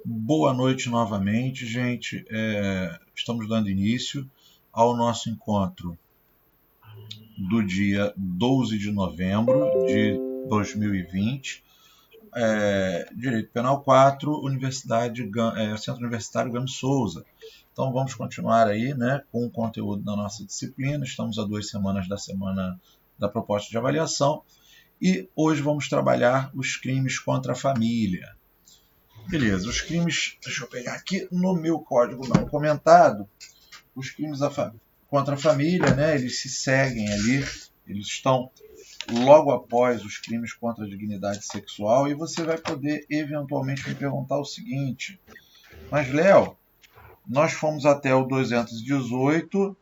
Boa noite novamente, gente. Estamos dando início ao nosso encontro do dia 12 de novembro de 2020. Direito Penal 4, Centro Universitário Gami Souza. Então vamos continuar aí, né, com o conteúdo da nossa disciplina. Estamos a 2 semanas da semana da proposta de avaliação e hoje vamos trabalhar os crimes contra a família. Beleza, os crimes, deixa eu pegar aqui no meu código não comentado, os crimes contra a família, né, eles se seguem ali, eles estão logo após os crimes contra a dignidade sexual, e você vai poder eventualmente me perguntar o seguinte: mas Léo, nós fomos até o 218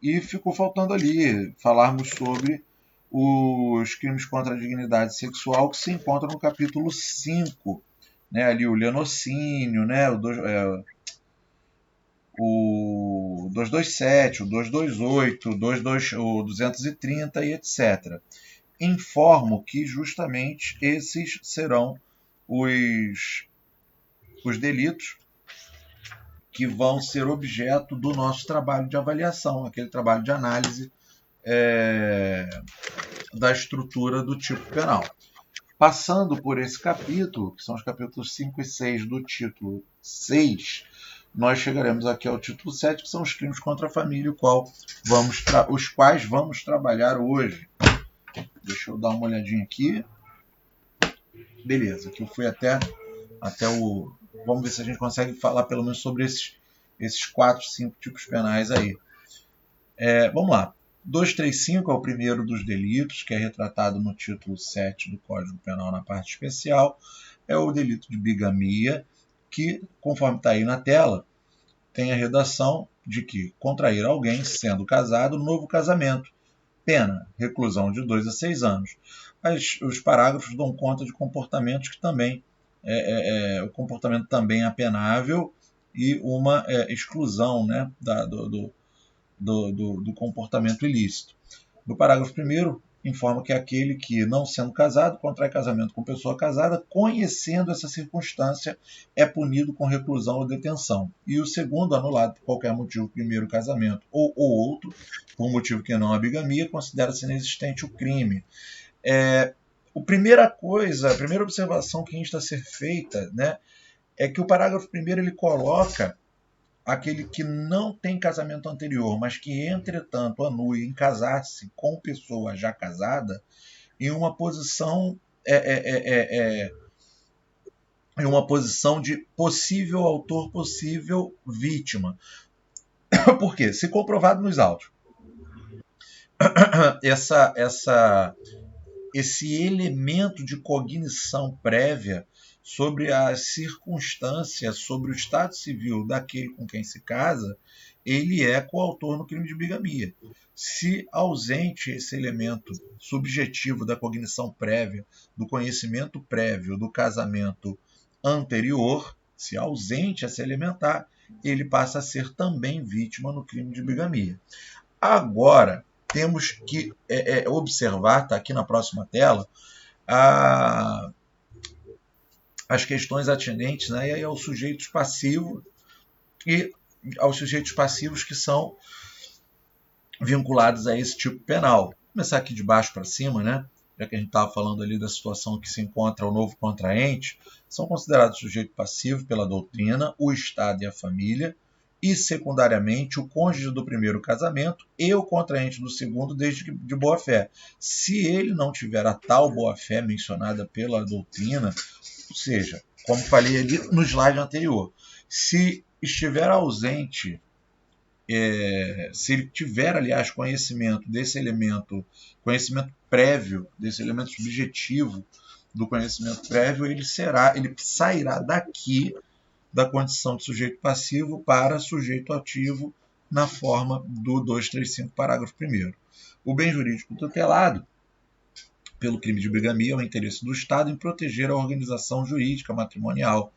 e ficou faltando ali falarmos sobre os crimes contra a dignidade sexual que se encontram no capítulo 5, né, ali o lenocínio, né, o 227, o 228, o 230 e etc. Informo que justamente esses serão os delitos que vão ser objeto do nosso trabalho de avaliação, aquele trabalho de análise da estrutura do tipo penal. Passando por esse capítulo, que são os capítulos 5 e 6 do título 6, nós chegaremos aqui ao título 7, que são os crimes contra a família, os quais vamos trabalhar hoje. Deixa eu dar uma olhadinha aqui. Beleza, aqui eu fui até o... Vamos ver se a gente consegue falar pelo menos sobre esses 4, 5 tipos penais aí. Vamos lá. 235 é o primeiro dos delitos, que é retratado no título 7 do Código Penal na parte especial. É o delito de bigamia, que, conforme está aí na tela, tem a redação de que contrair alguém sendo casado, novo casamento. Pena, reclusão de 2 a 6 anos. Os parágrafos dão conta de comportamentos que também... o comportamento também é apenável e uma exclusão, né, do comportamento ilícito. No parágrafo 1º, informa que aquele que, não sendo casado, contrai casamento com pessoa casada, conhecendo essa circunstância, é punido com reclusão ou detenção. E o segundo, anulado por qualquer motivo, primeiro casamento ou outro, por motivo que não a bigamia, considera-se inexistente o crime. A primeira observação que insta a ser feita, né, é que o parágrafo 1º ele coloca aquele que não tem casamento anterior, mas que, entretanto, anue em casar-se com pessoa já casada, em uma posição de possível autor, possível vítima. Por quê? Se comprovado nos autos, esse elemento de cognição prévia sobre as circunstâncias, sobre o estado civil daquele com quem se casa, ele é coautor no crime de bigamia. Se ausente esse elemento subjetivo da cognição prévia, do conhecimento prévio do casamento anterior, se ausente esse elementar, ele passa a ser também vítima no crime de bigamia. Agora, temos que observar, está aqui na próxima tela, as questões atinentes, né, aos sujeitos passivos e aos sujeitos passivos que são vinculados a esse tipo penal. Vou começar aqui de baixo para cima, né, já que a gente estava falando ali da situação que se encontra o novo contraente. São considerados sujeito passivo pela doutrina o Estado e a família, e, secundariamente, o cônjuge do primeiro casamento e o contraente do segundo, desde que de boa-fé. Se ele não tiver a tal boa-fé mencionada pela doutrina, ou seja, como falei ali no slide anterior, se estiver ausente, se ele tiver, aliás, conhecimento desse elemento, conhecimento prévio, desse elemento subjetivo do conhecimento prévio, ele sairá daqui da condição de sujeito passivo para sujeito ativo na forma do 235, parágrafo 1º. O bem jurídico tutelado pelo crime de bigamia é o interesse do Estado em proteger a organização jurídica matrimonial.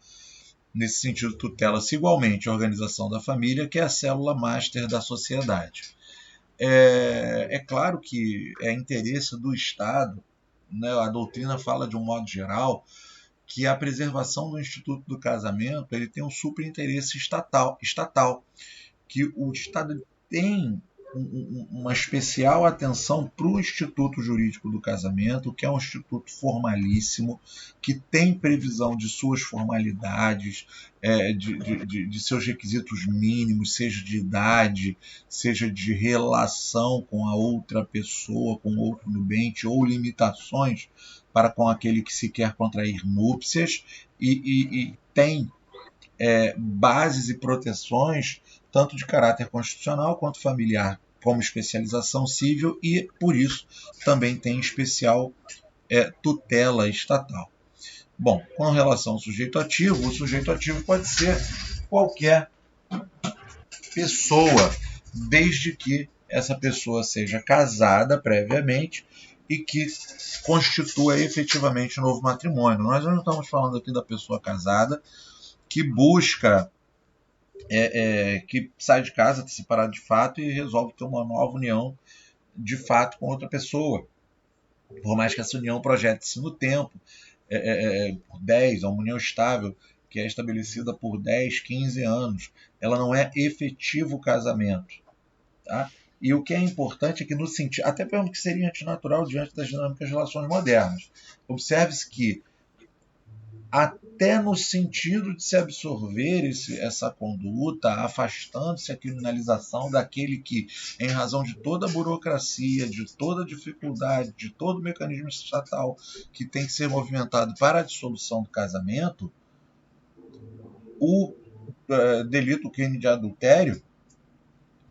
Nesse sentido, tutela-se igualmente a organização da família, que é a célula máster da sociedade. É claro que é interesse do Estado, né, a doutrina fala de um modo geral, que a preservação do instituto do casamento ele tem um superinteresse estatal, que o Estado tem uma especial atenção para o Instituto Jurídico do Casamento, que é um instituto formalíssimo, que tem previsão de suas formalidades, de seus requisitos mínimos, seja de idade, seja de relação com a outra pessoa, com outro nubente, ou limitações para com aquele que se quer contrair núpcias, e tem bases e proteções tanto de caráter constitucional quanto familiar, como especialização civil, e por isso também tem especial tutela estatal. Bom, com relação ao sujeito ativo, o sujeito ativo pode ser qualquer pessoa, desde que essa pessoa seja casada previamente e que constitua efetivamente um novo matrimônio. Nós não estamos falando aqui da pessoa casada que busca, que sai de casa, está separado de fato e resolve ter uma nova união de fato com outra pessoa. Por mais que essa união projete-se no tempo, por 10, uma união estável, que é estabelecida por 10, 15 anos, ela não é efetivo casamento. Tá? E o que é importante é que, no sentido, até pelo que seria antinatural diante das dinâmicas de relações modernas, observe-se que, até no sentido de se absorver essa conduta, afastando-se a criminalização daquele que, em razão de toda a burocracia, de toda a dificuldade, de todo o mecanismo estatal que tem que ser movimentado para a dissolução do casamento, o delito, o crime de adultério,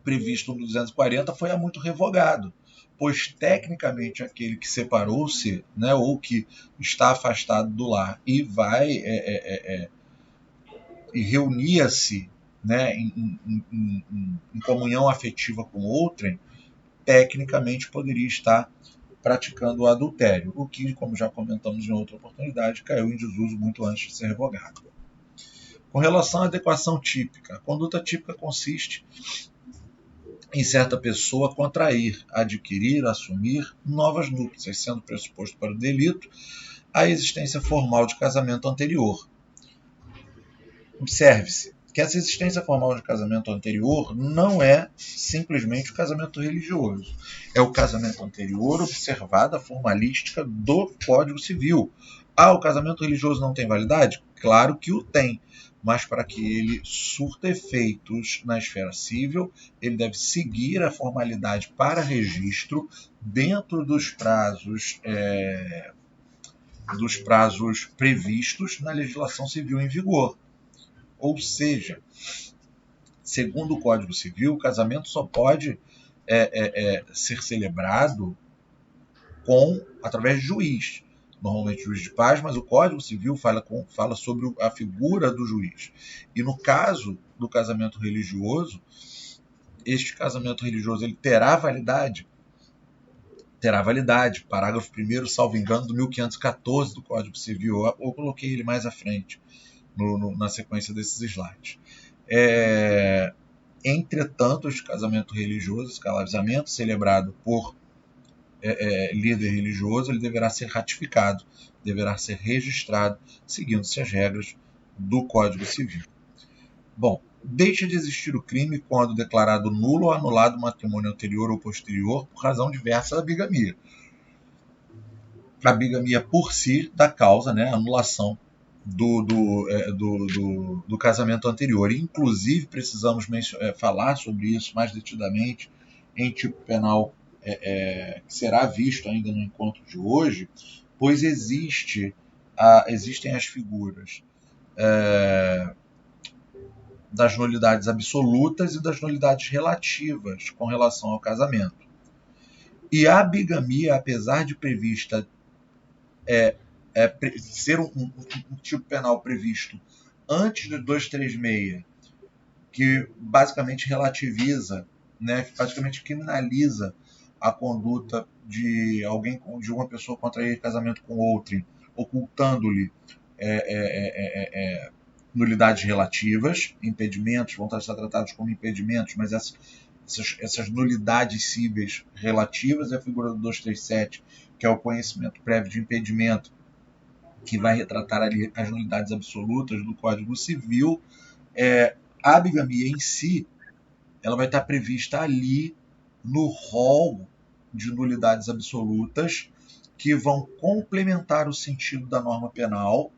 previsto no 240, foi há muito revogado, pois tecnicamente aquele que separou-se, né, ou que está afastado do lar e vai e reunia-se, né, em comunhão afetiva com outrem, tecnicamente poderia estar praticando o adultério, o que, como já comentamos em outra oportunidade, caiu em desuso muito antes de ser revogado. Com relação à adequação típica, a conduta típica consiste em certa pessoa contrair, adquirir, assumir novas núpcias, sendo pressuposto para o delito a existência formal de casamento anterior. Observe-se que essa existência formal de casamento anterior não é simplesmente o casamento religioso. É o casamento anterior observado a formalística do Código Civil. O casamento religioso não tem validade? Claro que o tem. Mas para que ele surta efeitos na esfera civil, ele deve seguir a formalidade para registro dentro dos prazos previstos na legislação civil em vigor. Ou seja, segundo o Código Civil, o casamento só pode ser celebrado através de juiz. Normalmente juiz de paz, mas o Código Civil fala sobre a figura do juiz. E no caso do casamento religioso, este casamento religioso ele terá validade. Parágrafo 1º, salvo engano, do 1514 do Código Civil. Eu coloquei ele mais à frente, na sequência desses slides. Entretanto, este casamento religioso, esse casamento celebrado por líder religioso, ele deverá ser ratificado, deverá ser registrado, seguindo-se as regras do Código Civil. Bom, deixa de existir o crime quando declarado nulo ou anulado o matrimônio anterior ou posterior por razão diversa da bigamia. A bigamia por si dá causa, né, anulação do casamento anterior. Inclusive, precisamos falar sobre isso mais detidamente em tipo penal, que será visto ainda no encontro de hoje, pois existem as figuras das nulidades absolutas e das nulidades relativas com relação ao casamento. E a bigamia, apesar de prevista ser um tipo penal previsto antes de 236, que basicamente relativiza, né, que basicamente criminaliza a conduta de uma pessoa contrair casamento com outrem, ocultando-lhe nulidades relativas, impedimentos, vão estar tratados como impedimentos, mas essas nulidades cíveis relativas, é a figura do 237, que é o conhecimento prévio de impedimento, que vai retratar ali as nulidades absolutas do Código Civil. A bigamia em si, ela vai estar prevista ali no rol de nulidades absolutas que vão complementar o sentido da norma penal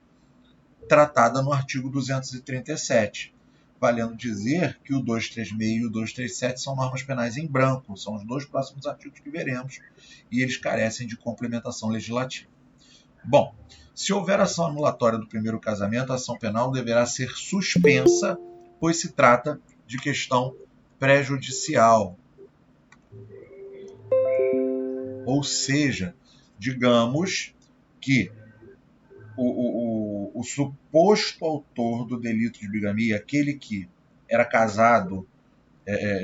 tratada no artigo 237, valendo dizer que o 236 e o 237 são normas penais em branco, são os dois próximos artigos que veremos, e eles carecem de complementação legislativa. Bom, se houver ação anulatória do primeiro casamento, a ação penal deverá ser suspensa, pois se trata de questão prejudicial. Ou seja, digamos que o suposto autor do delito de bigamia, aquele que era casado,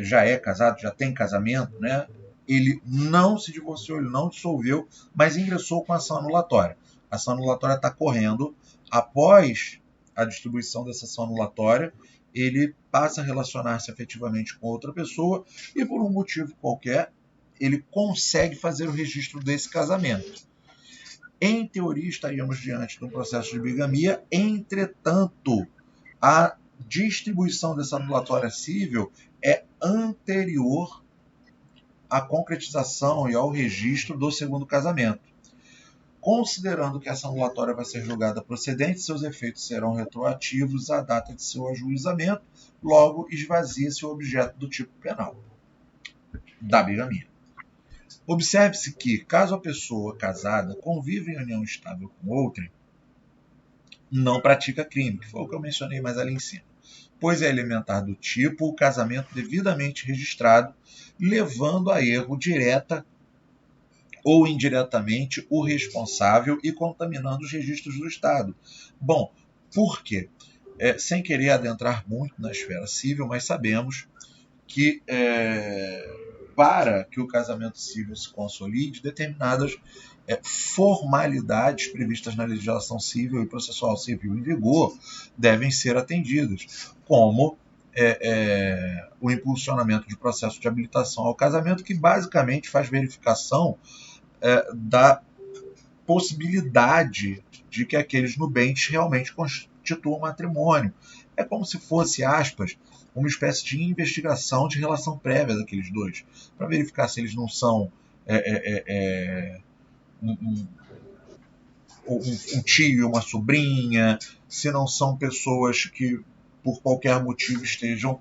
já é casado, já tem casamento, né? Ele não se divorciou, ele não dissolveu, mas ingressou com ação anulatória. A ação anulatória está correndo. Após a distribuição dessa ação anulatória, ele passa a relacionar-se efetivamente com outra pessoa e, por um motivo qualquer, ele consegue fazer o registro desse casamento. Em teoria, estaríamos diante de um processo de bigamia. Entretanto, a distribuição dessa anulatória cível é anterior à concretização e ao registro do segundo casamento. Considerando que essa anulatória vai ser julgada procedente, seus efeitos serão retroativos à data de seu ajuizamento, logo esvazia-se o objeto do tipo penal da bigamia. Observe-se que, caso a pessoa casada conviva em união estável com outrem, não pratica crime, que foi o que eu mencionei mais ali em cima, pois é elementar do tipo o casamento devidamente registrado, levando a erro direta ou indiretamente o responsável e contaminando os registros do Estado. Bom, por quê? Sem querer adentrar muito na esfera civil, mas sabemos que para que o casamento civil se consolide, determinadas formalidades previstas na legislação civil e processual civil em vigor devem ser atendidas, como o impulsionamento de processo de habilitação ao casamento, que basicamente faz verificação da possibilidade de que aqueles nubentes realmente constituam matrimônio. É como se fosse, aspas, uma espécie de investigação de relação prévia daqueles dois, para verificar se eles não são um tio e uma sobrinha, se não são pessoas que por qualquer motivo estejam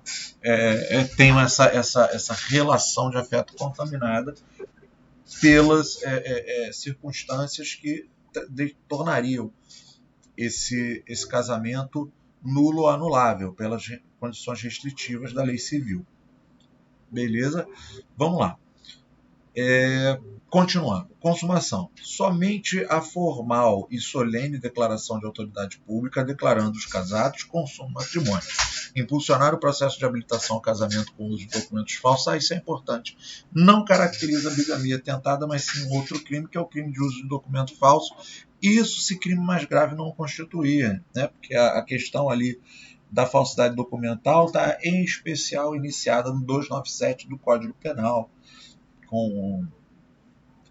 tenham essa relação de afeto contaminada pelas circunstâncias que tornariam esse casamento nulo ou anulável pelas condições restritivas da lei civil. Beleza? Vamos lá. Continuando. Consumação. Somente a formal e solene declaração de autoridade pública declarando os casados consuma o matrimônio. Impulsionar o processo de habilitação ao casamento com o uso de documentos falsos, isso é importante. Não caracteriza a bigamia tentada, mas sim outro crime, que é o crime de uso de documento falso. Isso se crime mais grave não constituir, né? Porque a questão ali da falsidade documental está em especial iniciada no 297 do Código Penal, com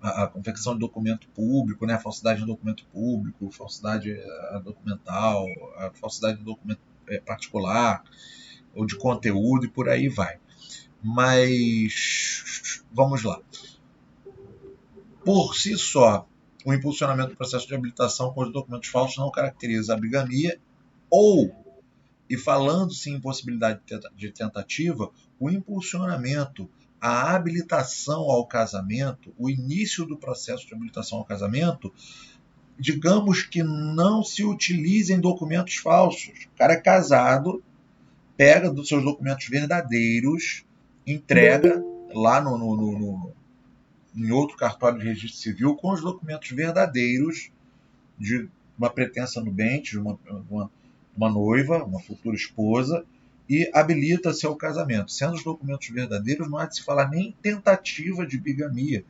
a confecção de documento público, né, a falsidade de documento público, falsidade documental, a falsidade de documento particular, ou de conteúdo, e por aí vai. Mas, vamos lá. Por si só, o impulsionamento do processo de habilitação com os documentos falsos não caracteriza a bigamia, e falando-se em possibilidade de tentativa, o impulsionamento, a habilitação ao casamento, o início do processo de habilitação ao casamento, digamos que não se utilizem documentos falsos. O cara é casado, pega dos seus documentos verdadeiros, entrega lá em outro cartório de registro civil com os documentos verdadeiros de uma pretensa nubente, de uma noiva, uma futura esposa, e habilita-se ao casamento. Sendo os documentos verdadeiros, não há de se falar nem tentativa de bigamia,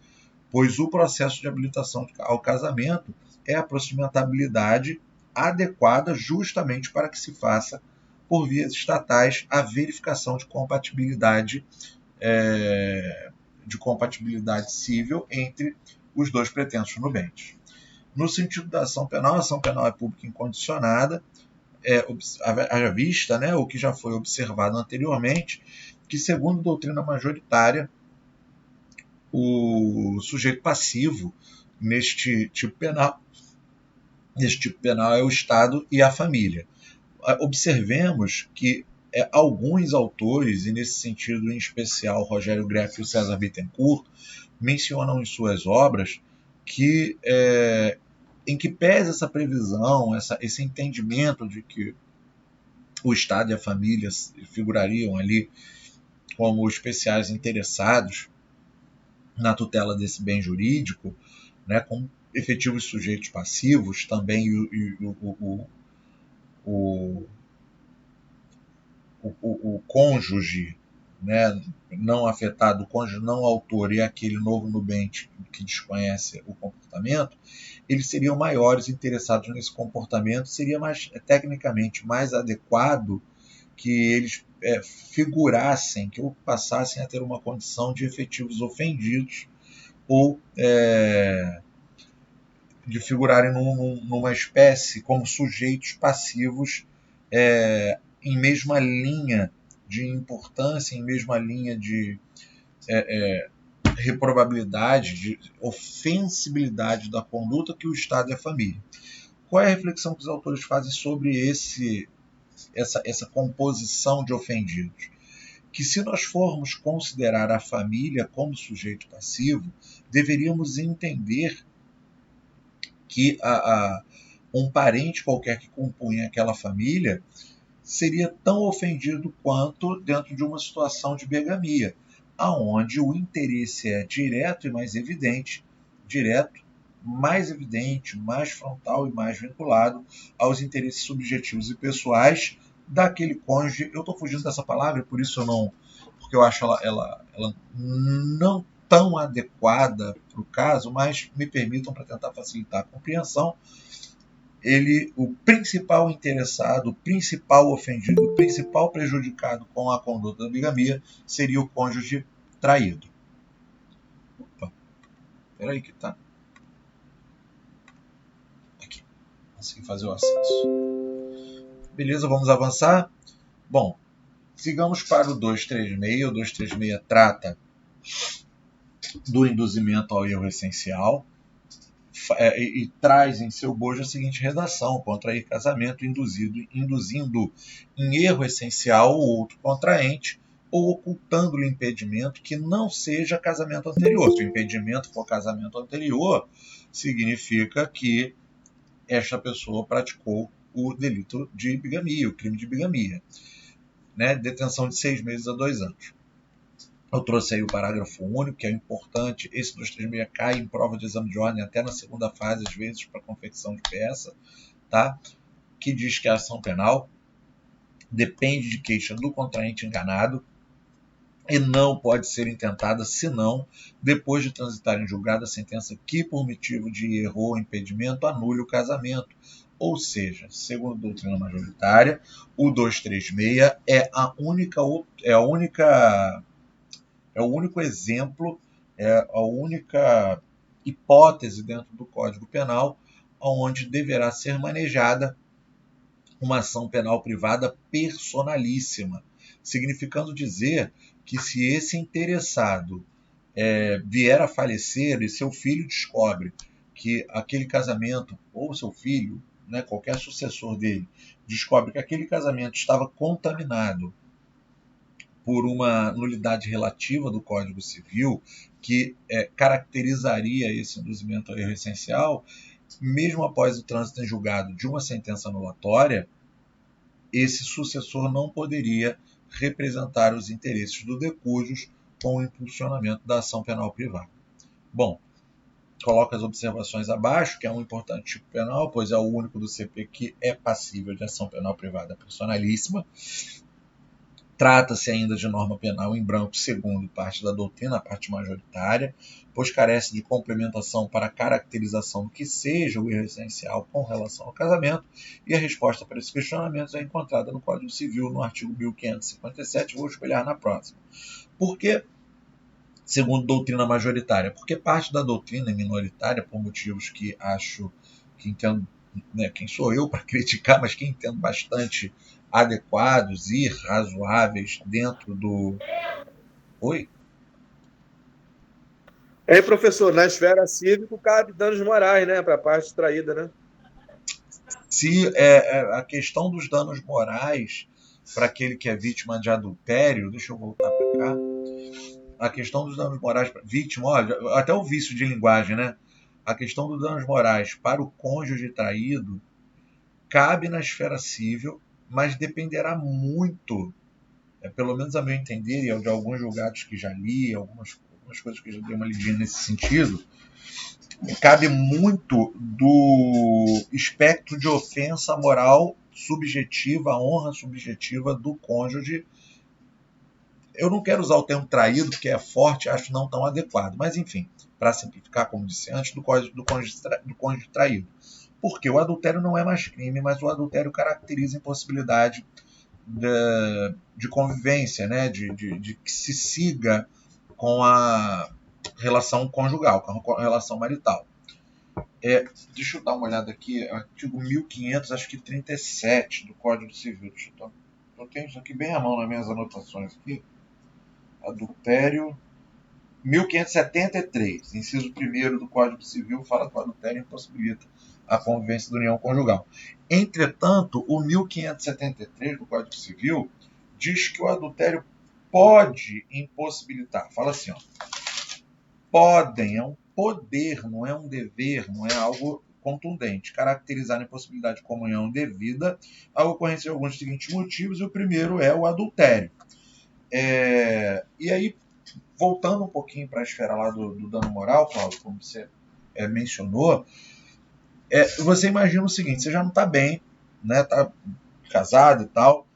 pois o processo de habilitação ao casamento é a procedimentabilidade adequada justamente para que se faça, por vias estatais, a verificação de compatibilidade civil entre os dois pretensos nubentes. No sentido da ação penal, a ação penal é pública incondicionada, haja vista, né, o que já foi observado anteriormente, que segundo doutrina majoritária, o sujeito passivo neste tipo penal é o Estado e a família. Observemos que alguns autores, e nesse sentido em especial Rogério Greff e o César Bittencourt, mencionam em suas obras que em que pese essa previsão, esse entendimento de que o Estado e a família figurariam ali como especiais interessados na tutela desse bem jurídico, né, como efetivos sujeitos passivos, também o cônjuge, né, não afetado, o cônjuge não autor e aquele novo nubente que desconhece o comportamento, eles seriam maiores interessados nesse comportamento, seria tecnicamente mais adequado que eles figurassem, que passassem a ter uma condição de efetivos ofendidos ou de figurarem numa espécie como sujeitos passivos em mesma linha de importância, em mesma linha de reprobabilidade, de ofensibilidade da conduta que o Estado e a família. Qual é a reflexão que os autores fazem sobre essa composição de ofendidos? Que se nós formos considerar a família como sujeito passivo, deveríamos entender que um parente qualquer que compunha aquela família seria tão ofendido quanto dentro de uma situação de bigamia, aonde o interesse é direto e mais evidente, mais frontal e mais vinculado aos interesses subjetivos e pessoais daquele cônjuge. Eu estou fugindo dessa palavra, por isso eu não, porque eu acho ela não tão adequada para o caso, mas me permitam, para tentar facilitar a compreensão, o principal interessado, o principal ofendido, o principal prejudicado com a conduta da bigamia seria o cônjuge traído. Opa, peraí que tá. Aqui, consegui fazer o acesso. Beleza, vamos avançar? Bom, sigamos para o 236. O 236 trata do induzimento ao erro essencial. E traz em seu bojo a seguinte redação: contrair casamento induzindo em erro essencial o outro contraente ou ocultando-lhe impedimento que não seja casamento anterior. Se o impedimento for casamento anterior, significa que esta pessoa praticou o delito de bigamia, o crime de bigamia, né? Detenção de 6 meses a 2 anos. Eu trouxe aí o parágrafo único, que é importante. Esse 236 cai em prova de exame de ordem até na segunda fase, às vezes, para confecção de peça, tá? Que diz que a ação penal depende de queixa do contraente enganado e não pode ser intentada senão depois de transitar em julgado a sentença que, por motivo de erro ou impedimento, anule o casamento. Ou seja, segundo a doutrina majoritária, o 236 é o único exemplo, a única hipótese dentro do Código Penal onde deverá ser manejada uma ação penal privada personalíssima, significando dizer que se esse interessado vier a falecer e seu filho descobre que aquele casamento, ou seu filho, né, qualquer sucessor dele, descobre que aquele casamento estava contaminado por uma nulidade relativa do Código Civil, que caracterizaria esse induzimento ao erro essencial, mesmo após o trânsito em julgado de uma sentença anulatória, esse sucessor não poderia representar os interesses do decujus com o impulsionamento da ação penal privada. Bom, coloco as observações abaixo, que é um importante tipo penal, pois é o único do CP que é passível de ação penal privada personalíssima. Trata-se ainda de norma penal em branco, segundo parte da doutrina, a parte majoritária, pois carece de complementação para a caracterização do que seja o erro essencial com relação ao casamento, e a resposta para esses questionamentos é encontrada no Código Civil, no artigo 1557, vou espelhar na próxima. Por que, segundo doutrina majoritária? Porque parte da doutrina é minoritária, por motivos que acho que entendo, né, quem sou eu para criticar, mas que entendo bastante, adequados e razoáveis dentro do... Oi? É, professor, na esfera civil cabe danos morais, né, para a parte extraída, né? Se a questão dos danos morais para aquele que é vítima de adultério, deixa eu voltar para cá, a questão dos danos morais para vítima, olha, até o vício de linguagem, né? A questão dos danos morais para o cônjuge traído cabe na esfera civil, mas dependerá muito, pelo menos a meu entender, e de alguns julgados que já li, algumas coisas que já dei uma lidinha nesse sentido, cabe muito do espectro de ofensa moral subjetiva, a honra subjetiva do cônjuge. Eu não quero usar o termo traído, porque é forte, acho não tão adequado, mas enfim, para simplificar, como disse antes, do cônjuge traído. Porque o adultério não é mais crime, mas o adultério caracteriza a impossibilidade de convivência, né? De que se siga com a relação conjugal, com a relação marital. Deixa eu dar uma olhada aqui, artigo 1500, acho que 37 do Código Civil. Eu tenho isso aqui bem à mão nas minhas anotações aqui. Adultério, 1573, inciso 1º do Código Civil, fala que o adultério impossibilita a convivência da união conjugal. Entretanto, o 1573 do Código Civil diz que o adultério pode impossibilitar. Fala assim, ó, podem, é um poder, não é um dever, não é algo contundente, caracterizar a impossibilidade de comunhão devida ao ocorrência de alguns dos seguintes motivos, e o primeiro é o adultério. E aí, voltando um pouquinho para a esfera lá do dano moral, Cláudio, como você mencionou, você imagina o seguinte, você já não está bem, né, tá casado e tal,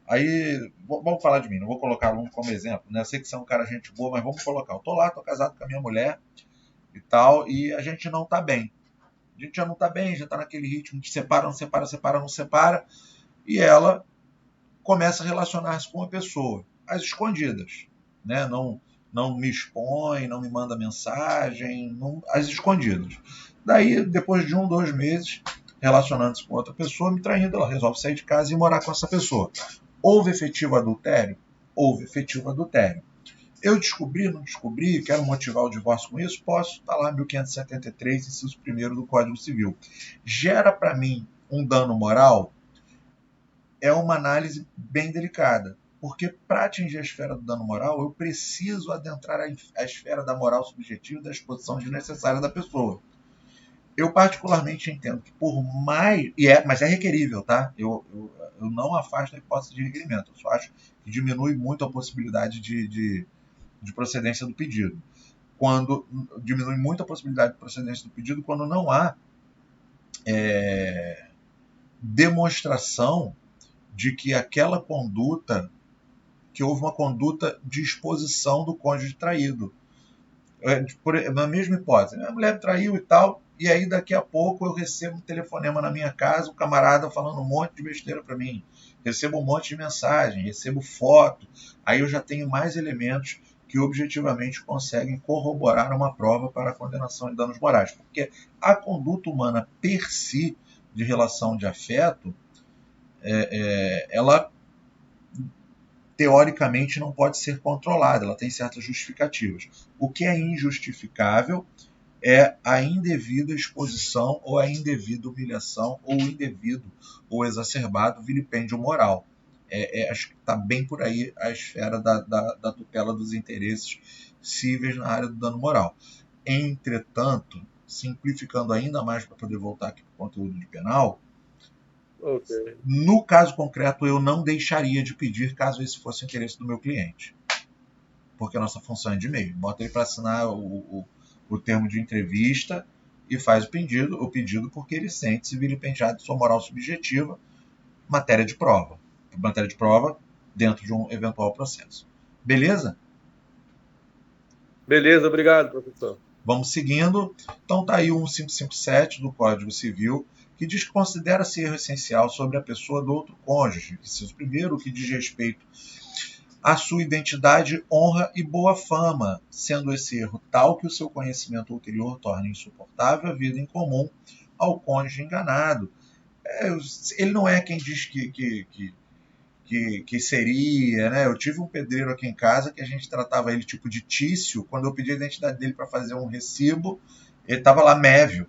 aí, vamos falar de mim, não vou colocar um como exemplo, né, eu sei que você é um cara gente boa, mas vamos colocar, eu tô lá, tô casado com a minha mulher e tal, e a gente não está bem. A gente já não está bem, já está naquele ritmo de separa, não separa, separa, não separa, e ela começa a relacionar-se com uma pessoa, às escondidas, né? Não me expõe, não me manda mensagem, não, às escondidas. Daí, depois de 2 meses, relacionando-se com outra pessoa, me traindo, ela resolve sair de casa e morar com essa pessoa. Houve efetivo adultério? Houve efetivo adultério. Eu descobri, não descobri, quero motivar o divórcio com isso? Posso, está lá 1573, inciso 1º do Código Civil. Gera para mim um dano moral? É uma análise bem delicada, porque para atingir a esfera do dano moral, eu preciso adentrar a esfera da moral subjetiva e da exposição desnecessária da pessoa. Eu particularmente entendo que por mais... mas é requerível, tá? Eu não afasto a hipótese de requerimento. Eu só acho que diminui muito a possibilidade de procedência do pedido. Diminui muito a possibilidade de procedência do pedido quando não há demonstração de que aquela conduta, que houve uma conduta de exposição do cônjuge traído. Na mesma hipótese, a mulher me traiu e tal, e aí daqui a pouco eu recebo um telefonema na minha casa, o camarada falando um monte de besteira para mim, recebo um monte de mensagem, recebo foto, aí eu já tenho mais elementos que objetivamente conseguem corroborar uma prova para a condenação de danos morais, porque a conduta humana per si, de relação de afeto, ela teoricamente não pode ser controlada, ela tem certas justificativas. O que é injustificável é a indevida exposição ou a indevida humilhação ou o indevido ou exacerbado vilipêndio moral. Acho que está bem por aí a esfera da tutela dos interesses cíveis na área do dano moral. Entretanto, simplificando ainda mais para poder voltar aqui para o conteúdo de penal, Ok. no caso concreto eu não deixaria de pedir caso esse fosse o interesse do meu cliente, porque a nossa função é de meio. Bota ele para assinar o termo de entrevista e faz o pedido porque ele sente-se vilipendiado de sua moral subjetiva, matéria de prova. Matéria de prova dentro de um eventual processo. Beleza? Beleza, obrigado, professor. Vamos seguindo. Então está aí o 1557 do Código Civil, que diz que considera-se erro essencial sobre a pessoa do outro cônjuge. Inciso primeiro, que diz respeito à sua identidade, honra e boa fama, sendo esse erro tal que o seu conhecimento ulterior torne insuportável a vida em comum ao cônjuge enganado. Ele não é quem diz que seria, né? Eu tive um pedreiro aqui em casa que a gente tratava ele tipo de Tício. Quando eu pedi a identidade dele para fazer um recibo, ele estava lá Mévio.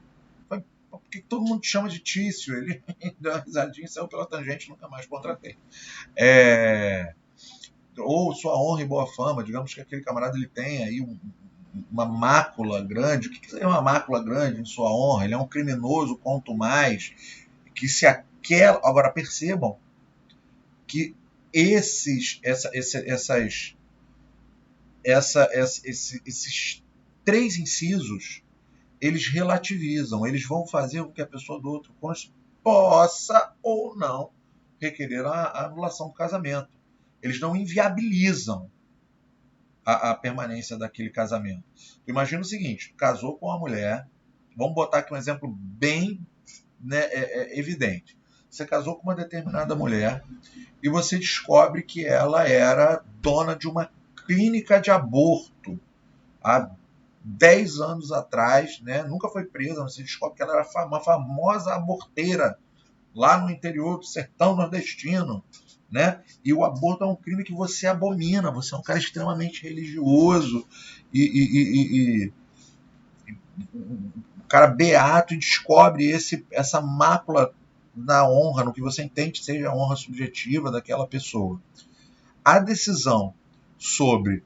Falei, por que todo mundo chama de Tício? Ele deu uma risadinha, saiu pela tangente, nunca mais contratei. Ou sua honra e boa fama, digamos que aquele camarada ele tem aí uma mácula grande. O que seria uma mácula grande em sua honra? Ele é um criminoso, quanto mais que se aquela. Agora percebam que esses três incisos eles relativizam, eles vão fazer com que a pessoa do outro cônjuge possa ou não requerer a anulação do casamento. Eles não inviabilizam a permanência daquele casamento. Imagina o seguinte: casou com uma mulher, vamos botar aqui um exemplo bem, né, evidente. Você casou com uma determinada mulher e você descobre que ela era dona de uma clínica de aborto há 10 anos atrás, né? Nunca foi presa, mas você descobre que ela era uma famosa aborteira lá no interior do sertão nordestino, né? E o aborto é um crime que você abomina, você é um cara extremamente religioso e um cara beato e descobre essa mácula na honra, no que você entende seja a honra subjetiva daquela pessoa. A decisão sobre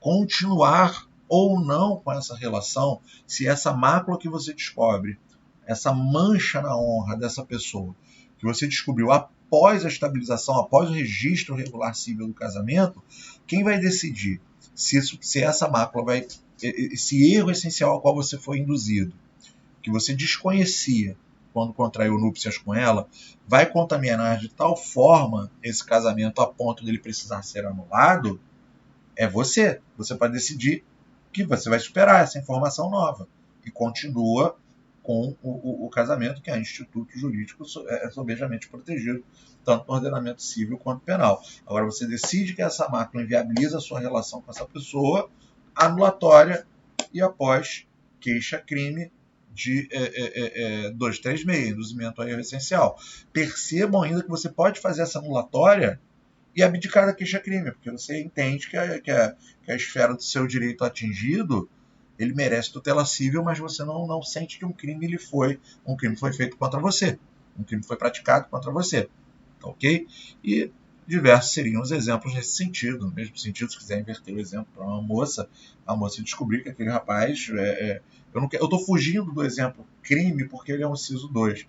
continuar ou não com essa relação, se essa mácula que você descobre, essa mancha na honra dessa pessoa, que você descobriu após a estabilização, após o registro regular civil do casamento, quem vai decidir se essa mácula vai, esse erro essencial ao qual você foi induzido, que você desconhecia quando contraiu núpcias com ela, vai contaminar de tal forma esse casamento a ponto dele precisar ser anulado, é você. Você pode decidir que você vai superar essa informação nova e continua com o casamento, que é instituto jurídico sobejamente protegido, tanto no ordenamento civil quanto penal. Agora, você decide que essa mácula inviabiliza a sua relação com essa pessoa, anulatória, e após queixa-crime de 236, induzimento a erro essencial. Percebam ainda que você pode fazer essa anulatória e abdicar da queixa-crime, porque você entende que a esfera do seu direito atingido, ele merece tutela civil, mas você não sente que um crime foi feito contra você, um crime foi praticado contra você, tá ok? E diversos seriam os exemplos nesse sentido. No mesmo sentido, se quiser inverter o exemplo para uma moça, a moça descobrir que aquele rapaz... eu estou fugindo do exemplo crime porque ele é um inciso 2,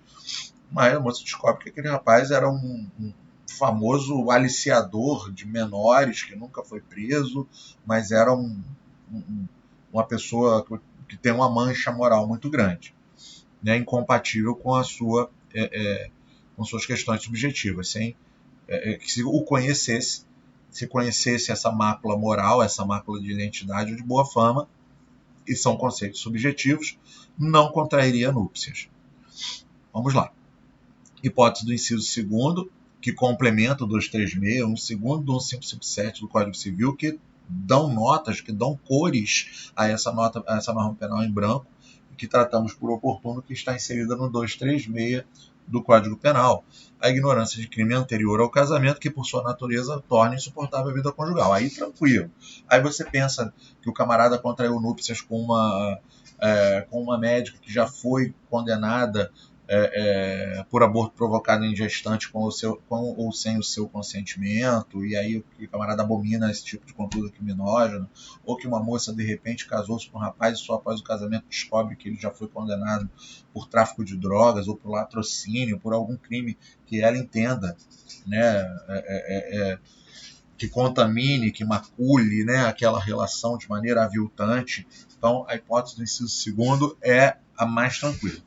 mas a moça descobre que aquele rapaz era um famoso aliciador de menores que nunca foi preso, mas era uma pessoa que tem uma mancha moral muito grande, né, incompatível com com suas questões subjetivas, sem que se o conhecesse, se conhecesse essa mácula moral, essa mácula de identidade ou de boa fama, e são conceitos subjetivos, não contrairia núpcias. Vamos lá. Hipótese do inciso 2º, que complementa o 236, um segundo do 1557 do Código Civil, que dão notas, que dão cores a essa norma penal em branco, que tratamos por oportuno, que está inserida no 236 do Código Penal. A ignorância de crime anterior ao casamento, que por sua natureza torna insuportável a vida conjugal. Aí tranquilo. Aí você pensa que o camarada contraiu núpcias com uma médica que já foi condenada por aborto provocado em gestante com ou sem o seu consentimento, e aí o camarada abomina esse tipo de conduta criminógena, ou que uma moça de repente casou-se com um rapaz e só após o casamento descobre que ele já foi condenado por tráfico de drogas ou por latrocínio, por algum crime que ela entenda, né, que contamine, que macule, né, aquela relação de maneira aviltante. Então, a hipótese do inciso 2º é a mais tranquila.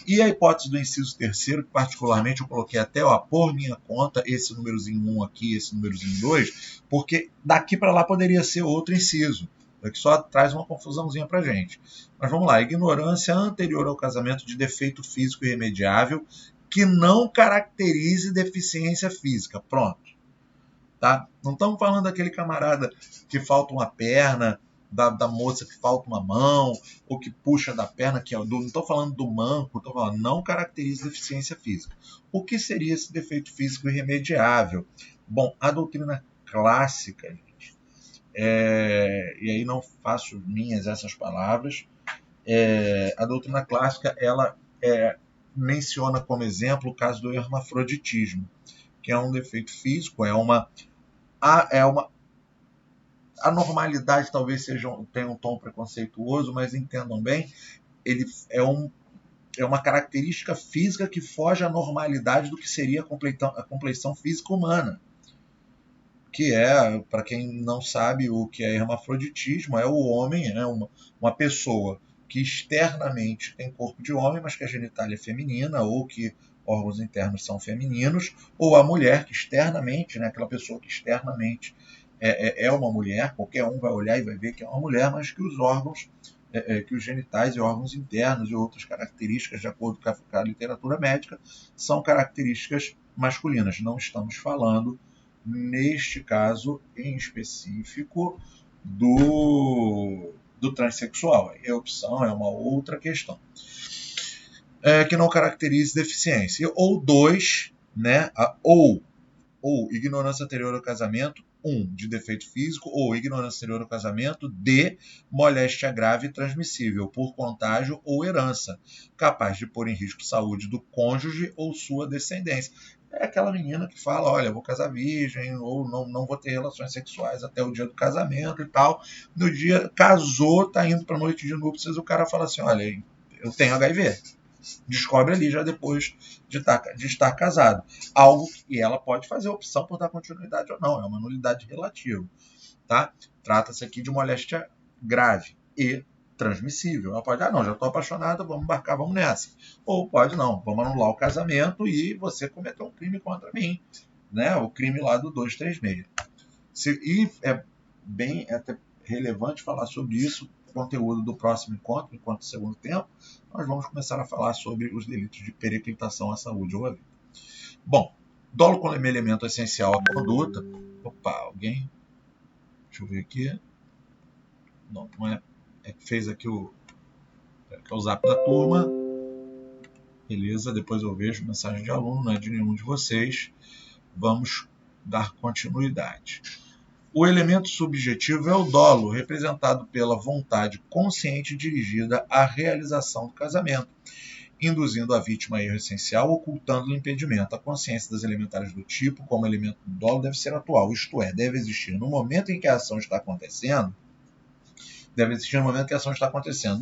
E a hipótese do inciso 3º, que particularmente eu coloquei até por minha conta, esse númerozinho 1 aqui, esse númerozinho 2, porque daqui para lá poderia ser outro inciso, que só traz uma confusãozinha para a gente. Mas vamos lá, ignorância anterior ao casamento de defeito físico irremediável que não caracterize deficiência física. Pronto. Tá? Não estamos falando daquele camarada que falta uma perna, da moça que falta uma mão, ou que puxa da perna, que não estou falando do manco, estou falando, não caracteriza deficiência física. O que seria esse defeito físico irremediável? Bom, a doutrina clássica, gente, e aí não faço minhas essas palavras, a doutrina clássica ela menciona como exemplo o caso do hermafroditismo, que é um defeito físico, é uma a normalidade talvez tenha um tom preconceituoso, mas entendam bem, ele é uma característica física que foge à normalidade do que seria a compleição física humana. Que para quem não sabe o que é hermafroditismo, é o homem, uma pessoa que externamente tem corpo de homem, mas que a genitália é feminina, ou que órgãos internos são femininos, ou a mulher que externamente, aquela pessoa que externamente é uma mulher, qualquer um vai olhar e vai ver que é uma mulher, mas que os órgãos, que os genitais e órgãos internos e outras características, de acordo com a literatura médica, são características masculinas. Não estamos falando, neste caso em específico, do transexual. A opção é uma outra questão. Que não caracterize deficiência. Ou dois, ou ignorância anterior ao casamento, de defeito físico, ou ignorância anterior ao casamento, de moléstia grave e transmissível por contágio ou herança, capaz de pôr em risco a saúde do cônjuge ou sua descendência. É aquela menina que fala, olha, vou casar virgem, ou não vou ter relações sexuais até o dia do casamento e tal. No dia, casou, tá indo para a noite de núpcias, o cara fala assim, olha, eu tenho HIV. Descobre ali já depois de estar casado. Algo que ela pode fazer opção por dar continuidade ou não. É uma nulidade relativa. Tá? Trata-se aqui de moléstia grave e transmissível. Ela pode, não, já estou apaixonada, vamos embarcar, vamos nessa. Ou pode, não, vamos anular o casamento e você cometeu um crime contra mim. O crime lá do 236. E é bem até relevante falar sobre isso, conteúdo do próximo encontro, enquanto segundo tempo, nós vamos começar a falar sobre os delitos de periclitação à saúde ou à vida. Bom, dolo como elemento essencial à conduta. Opa, alguém? Deixa eu ver aqui. Não é. É que fez aqui o zap da turma. Beleza, depois eu vejo mensagem de aluno, não é de nenhum de vocês. Vamos dar continuidade. O elemento subjetivo é o dolo, representado pela vontade consciente dirigida à realização do casamento, induzindo a vítima a erro essencial, ocultando o impedimento. A consciência das elementares do tipo, como elemento do dolo, deve ser atual, isto é, deve existir no momento em que a ação está acontecendo.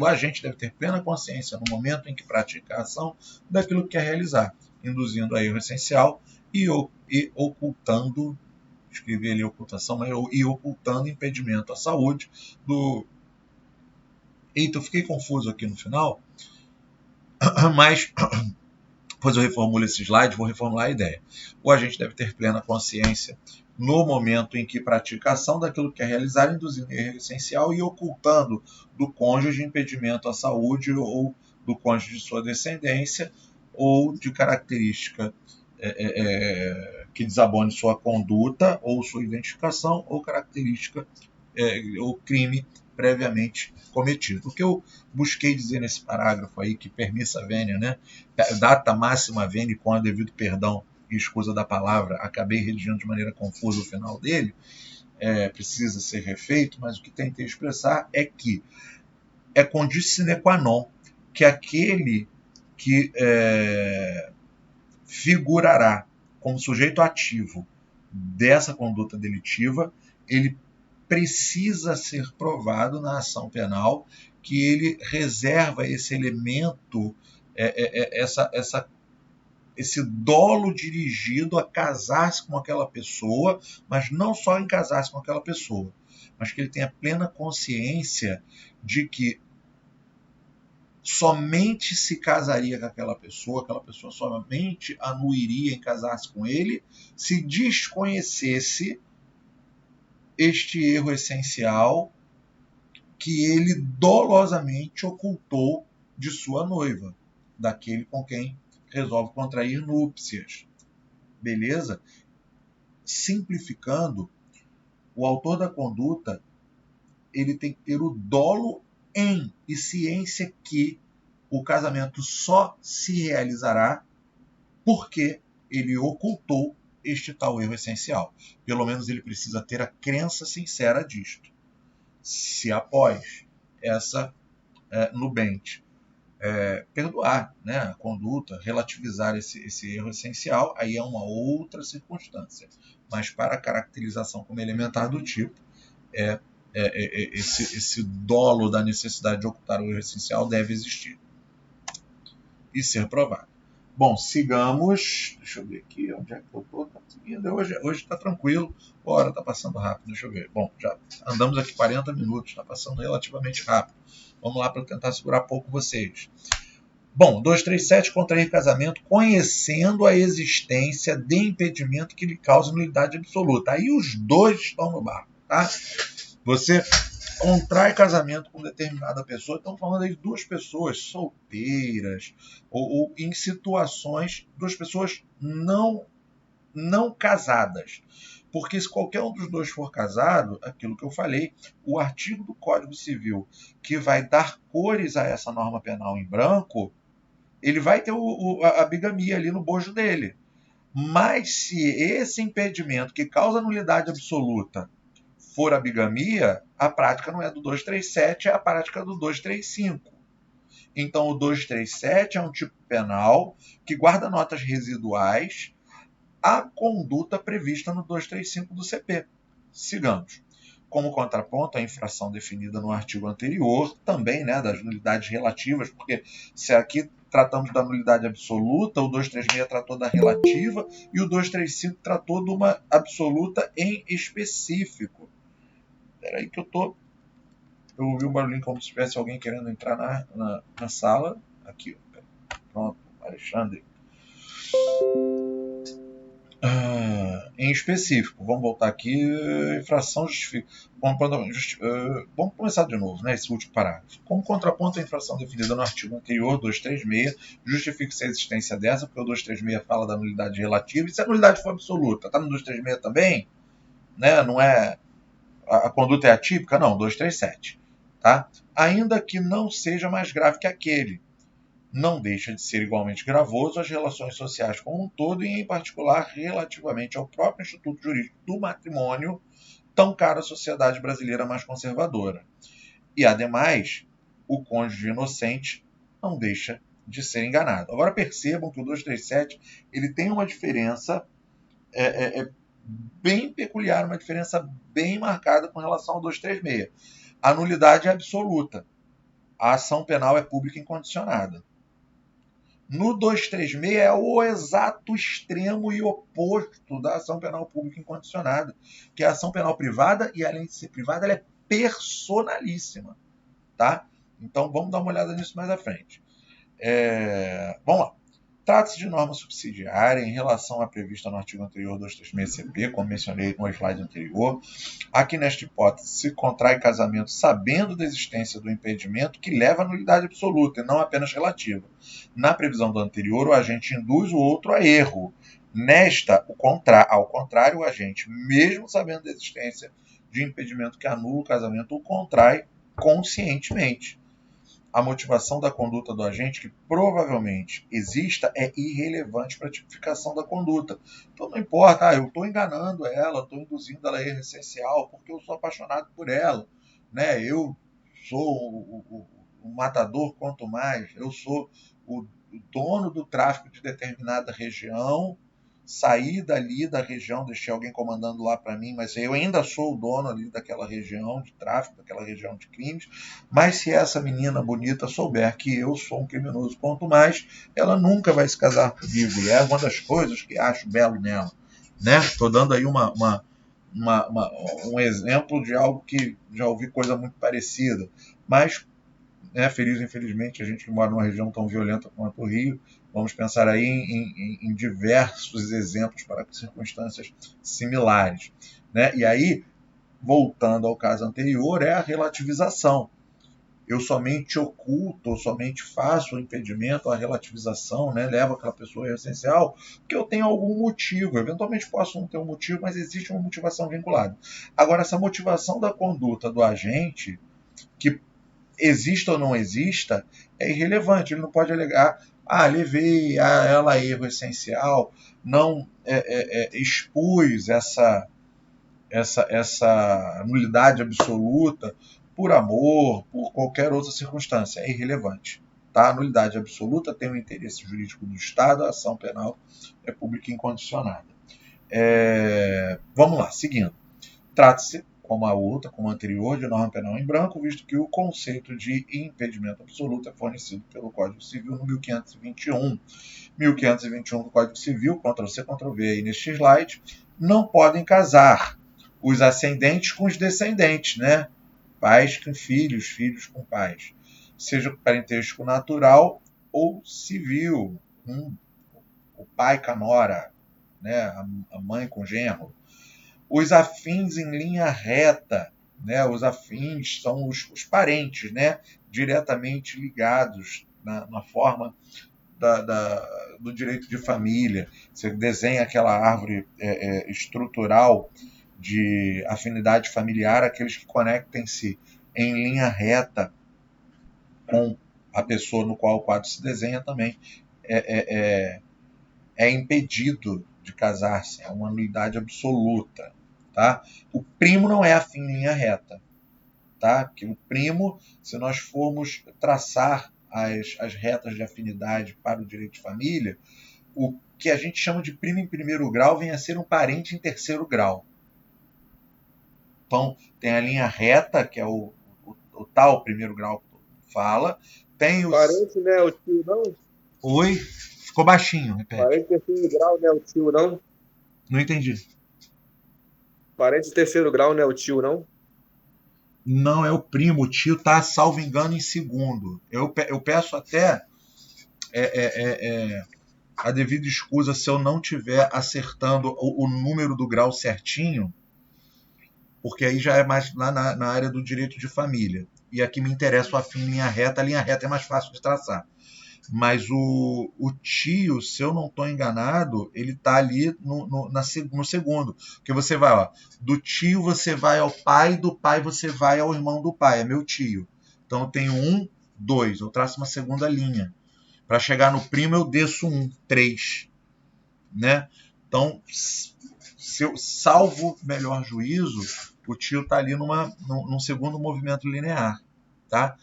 O agente deve ter plena consciência no momento em que pratica a ação daquilo que quer realizar, induzindo a erro essencial e ocultando, escrevi ali ocultação, e ocultando impedimento à saúde do... Eita, eu fiquei confuso aqui no final, mas depois eu reformulo esse slide, vou reformular a ideia. O agente deve ter plena consciência no momento em que pratica a ação daquilo que quer realizar, induzindo erro essencial e ocultando do cônjuge impedimento à saúde ou do cônjuge de sua descendência ou de característica que desabone sua conduta ou sua identificação ou característica ou crime previamente cometido. O que eu busquei dizer nesse parágrafo aí, que permissa venia, data máxima venia com a devido perdão e escusa da palavra, acabei redigindo de maneira confusa o final dele, precisa ser refeito, mas o que tentei expressar é que é condício sine qua non que aquele que figurará como sujeito ativo dessa conduta delitiva, ele precisa ser provado na ação penal que ele reserva esse elemento, esse dolo dirigido a casar-se com aquela pessoa, mas não só em casar-se com aquela pessoa, mas que ele tenha plena consciência de que somente se casaria com aquela pessoa somente anuiria em casar-se com ele, se desconhecesse este erro essencial que ele dolosamente ocultou de sua noiva, daquele com quem resolve contrair núpcias. Beleza? Simplificando, o autor da conduta ele tem que ter o dolo em e ciência que o casamento só se realizará porque ele ocultou este tal erro essencial. Pelo menos ele precisa ter a crença sincera disto. Se após essa nubente perdoar, né, a conduta, relativizar esse erro essencial, aí é uma outra circunstância. Mas para a caracterização como elementar do tipo, esse dolo da necessidade de ocultar o erro essencial deve existir e ser provado. Bom, sigamos. Deixa eu ver aqui onde é que eu estou. Tá seguindo. Hoje está tranquilo. A hora está passando rápido. Deixa eu ver. Bom, já andamos aqui 40 minutos. Está passando relativamente rápido. Vamos lá para tentar segurar pouco vocês. Bom, 237, contrair casamento conhecendo a existência de impedimento que lhe cause nulidade absoluta. Aí os dois estão no barco, tá? Você contrai casamento com determinada pessoa, estamos falando aí de duas pessoas solteiras ou em situações, duas pessoas não casadas. Porque se qualquer um dos dois for casado, aquilo que eu falei, o artigo do Código Civil que vai dar cores a essa norma penal em branco, ele vai ter a bigamia ali no bojo dele. Mas se esse impedimento que causa nulidade absoluta for a bigamia, a prática não é do 237, é a prática do 235. Então o 237 é um tipo penal que guarda notas residuais à conduta prevista no 235 do CP. Sigamos. Como contraponto à infração definida no artigo anterior, também, né, das nulidades relativas, porque se aqui tratamos da nulidade absoluta, o 236 tratou da relativa e o 235 tratou de uma absoluta em específico. Espera aí que eu ouvi um barulhinho como se tivesse alguém querendo entrar na sala. Aqui, ó. Pronto, Alexandre. Em específico, vamos voltar aqui, infração justifica. Vamos começar de novo, né, esse último parágrafo. Como contraponto à infração definida no artigo anterior, 236, justifica-se a existência dessa, porque o 236 fala da nulidade relativa, e se a nulidade for absoluta, está no 236 também, né, não é, a conduta é atípica? Não, 237. Tá? Ainda que não seja mais grave que aquele, não deixa de ser igualmente gravoso as relações sociais como um todo e, em particular, relativamente ao próprio instituto jurídico do matrimônio, tão caro à sociedade brasileira mais conservadora. E, ademais, o cônjuge inocente não deixa de ser enganado. Agora percebam que o 237 ele tem uma diferença bem peculiar, uma diferença bem marcada com relação ao 236. A nulidade é absoluta. A ação penal é pública incondicionada. No 236 é o exato extremo e oposto da ação penal pública incondicionada, que é a ação penal privada e, além de ser privada, ela é personalíssima. Tá? Então, vamos dar uma olhada nisso mais à frente. Vamos lá. Trata-se de norma subsidiária em relação à prevista no artigo anterior 236-CP, como mencionei no slide anterior. Aqui, nesta hipótese, se contrai casamento sabendo da existência do impedimento que leva à nulidade absoluta e não apenas relativa. Na previsão do anterior, o agente induz o outro a erro. Nesta, ao contrário, o agente, mesmo sabendo da existência de impedimento que anula o casamento, o contrai conscientemente. A motivação da conduta do agente, que provavelmente exista, é irrelevante para a tipificação da conduta. Então não importa, eu estou enganando ela, estou induzindo ela a erro essencial, porque eu sou apaixonado por ela. Né? Eu sou o matador, quanto mais. Eu sou o dono do tráfico de determinada região, saí dali da região, deixei alguém comandando lá para mim, mas eu ainda sou o dono ali daquela região de tráfico, daquela região de crimes. Mas se essa menina bonita souber que eu sou um criminoso, quanto mais, ela nunca vai se casar comigo. E é uma das coisas que acho belo nela. Estou dando aí um exemplo de algo que já ouvi coisa muito parecida. Mas, feliz ou infelizmente, a gente que mora numa região tão violenta quanto o Rio, vamos pensar aí em diversos exemplos para circunstâncias similares. Né? E aí, voltando ao caso anterior, é a relativização. eu somente oculto, ou somente faço o impedimento, a relativização, né, levo aquela pessoa ao essencial, porque eu tenho algum motivo. Eventualmente posso não ter um motivo, mas existe uma motivação vinculada. Agora, essa motivação da conduta do agente, que exista ou não exista, é irrelevante. Ele não pode alegar, levei a ela erro essencial, não expus essa nulidade absoluta por amor, por qualquer outra circunstância. É irrelevante. Tá? A nulidade absoluta tem o interesse jurídico do Estado, a ação penal é pública incondicionada. Vamos lá, seguindo. Trata-se, como a outra, como a anterior, de norma penal em branco, visto que o conceito de impedimento absoluto é fornecido pelo Código Civil no 1521. 1521 do Código Civil, Ctrl+C, Ctrl+V aí neste slide, não podem casar os ascendentes com os descendentes, né? Pais com filhos, filhos com pais. Seja parentesco natural ou civil. O pai com a nora, né? A mãe com o genro. Os afins em linha reta, né? Os afins são os parentes, né? Diretamente ligados na forma do direito de família. Você desenha aquela árvore estrutural de afinidade familiar, aqueles que conectem-se em linha reta com a pessoa no qual o quadro se desenha também é impedido de casar-se, é uma nulidade absoluta. Tá? O primo não é afim em linha reta. Tá? Porque o primo, se nós formos traçar as retas de afinidade para o direito de família, o que a gente chama de primo em primeiro grau vem a ser um parente em terceiro grau. Então, tem a linha reta, que é o tal primeiro grau que todo mundo fala. Tem os... Parente, né? O tio, não? Oi? Ficou baixinho, repete. Parente de terceiro grau, né? O tio, não? Não entendi. Parente de terceiro grau, né? O tio, não? Não é o primo, o tio está, salvo engano, em segundo. Eu peço até a devida escusa se eu não estiver acertando o número do grau certinho, porque aí já é mais lá na área do direito de família. E aqui me interessa o afim linha reta. A linha reta é mais fácil de traçar. Mas o tio, se eu não estou enganado, ele está ali no segundo. Porque você vai, ó, do tio você vai ao pai, do pai você vai ao irmão do pai. É meu tio. Então eu tenho 1, 2. Eu traço uma segunda linha. Para chegar no primo eu desço 3. Né? Então, se eu salvo melhor juízo, o tio está ali num segundo movimento linear. Tá?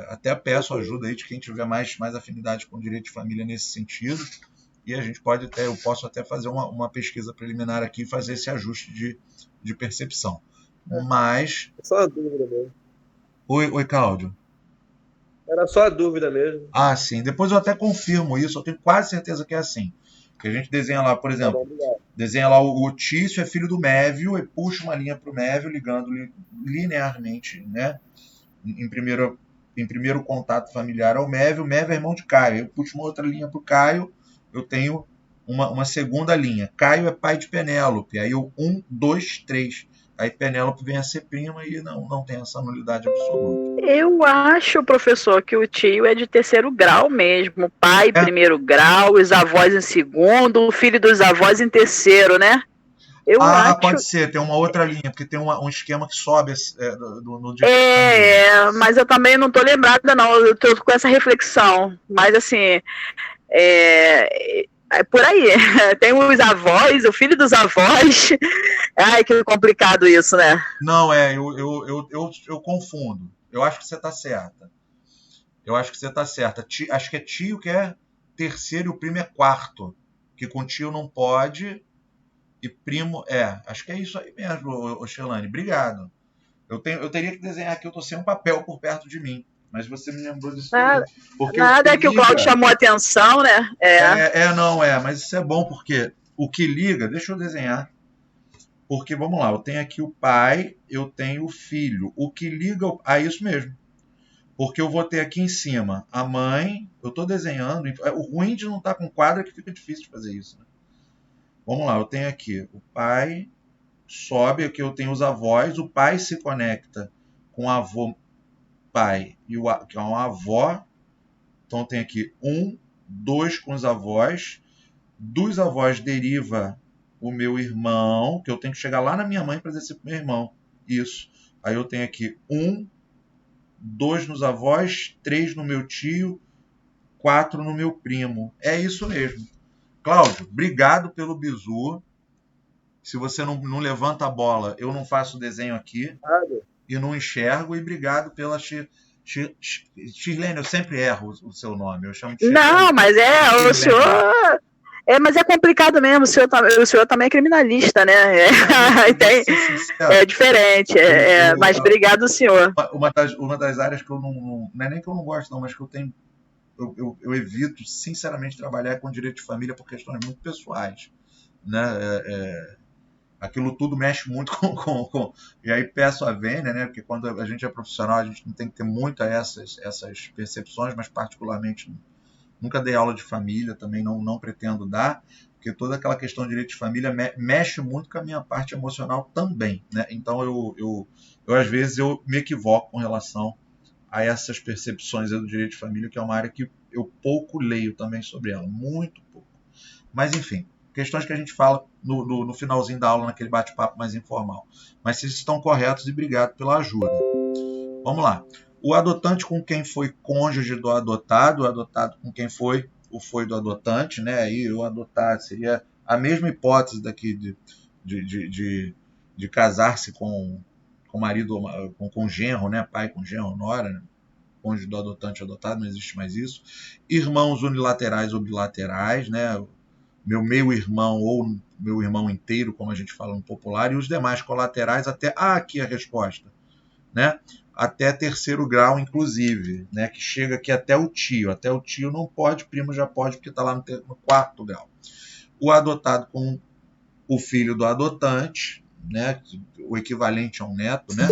Até peço ajuda aí de quem tiver mais afinidade com o direito de família nesse sentido, e a gente pode até, eu posso até fazer uma pesquisa preliminar aqui e fazer esse ajuste de percepção. Mas... Só a dúvida mesmo. Oi, Cláudio. Era só a dúvida mesmo. Sim. Depois eu até confirmo isso, eu tenho quase certeza que é assim. Que a gente desenha lá, por exemplo, desenha lá o Tício é filho do Mévio, e puxa uma linha para o Mévio, ligando linearmente, né? Em primeiro contato familiar ao Mévio. O Mévio é irmão de Caio. Eu puxo uma outra linha para o Caio, eu tenho uma segunda linha. Caio é pai de Penélope. Aí eu 1, 2, 3. Aí Penélope vem a ser prima e não tem essa nulidade absoluta. Eu acho, professor, que o tio é de terceiro grau mesmo. Pai, primeiro grau, os avós em segundo, o filho dos avós em terceiro, né? Eu acho... pode ser, tem uma outra linha, porque tem um esquema que sobe no mas eu também não estou lembrada, não. Eu estou com essa reflexão. Mas, assim, é por aí. Tem os avós, o filho dos avós. Ai, que complicado isso, né? Não, eu confundo. Eu acho que você está certa. Acho que é tio que é terceiro e o primo é quarto. Que com tio não pode... E primo, acho que é isso aí mesmo, Xelane. Obrigado. Eu teria que desenhar aqui, eu tô sem um papel por perto de mim. Mas você me lembrou disso. Nada que o Cláudio chamou a atenção, né? Mas isso é bom porque o que liga, deixa eu desenhar. Porque, vamos lá, eu tenho aqui o pai, eu tenho o filho. O que liga isso mesmo. Porque eu vou ter aqui em cima a mãe, eu tô desenhando. O ruim de não estar com quadro é que fica difícil de fazer isso, né? Vamos lá, eu tenho aqui o pai, sobe, aqui eu tenho os avós, o pai se conecta com o avô pai, que é uma avó. Então tem aqui 1, 2 com os avós. Dos avós deriva o meu irmão, que eu tenho que chegar lá na minha mãe para dizer pro meu irmão. Isso. Aí eu tenho aqui 1, 2 nos avós, 3 no meu tio, 4 no meu primo. É isso mesmo. Cláudio, obrigado pelo bizu. Se você não levanta a bola, eu não faço o desenho aqui e não enxergo. E obrigado pela Shirlene, eu sempre erro o seu nome. Eu chamo de Shirlene. Não, mas o senhor... mas é complicado mesmo, o senhor também é criminalista, né? É diferente, mas obrigado, senhor. Uma das áreas que eu não é nem que eu não gosto, não, mas que eu tenho. Eu evito, sinceramente, trabalhar com direito de família por questões muito pessoais. Né? Aquilo tudo mexe muito com. E aí peço a vênia, né? Porque quando a gente é profissional, a gente não tem que ter muito essas percepções, mas particularmente nunca dei aula de família, também não pretendo dar, porque toda aquela questão de direito de família mexe muito com a minha parte emocional também. Né? Então eu às vezes eu me equivoco com relação a essas percepções do direito de família, que é uma área que eu pouco leio também sobre ela, muito pouco. Mas enfim, questões que a gente fala no finalzinho da aula, naquele bate-papo mais informal. Mas vocês estão corretos e obrigado pela ajuda. Vamos lá. O adotante com quem foi cônjuge do adotado, o adotado com quem foi do adotante, né? Aí o adotado seria a mesma hipótese daqui de casar-se com marido, com genro, né? Pai com genro, nora, né? Cônjuge do adotante e adotado, não existe mais isso. Irmãos unilaterais ou bilaterais, né? Meu meio-irmão ou meu irmão inteiro, como a gente fala no popular, e os demais colaterais até... aqui a resposta, né? Até terceiro grau, inclusive, né? Que chega aqui até o tio. Até o tio não pode, primo já pode, porque está lá no quarto grau. O adotado com o filho do adotante, né? O equivalente a um neto, né?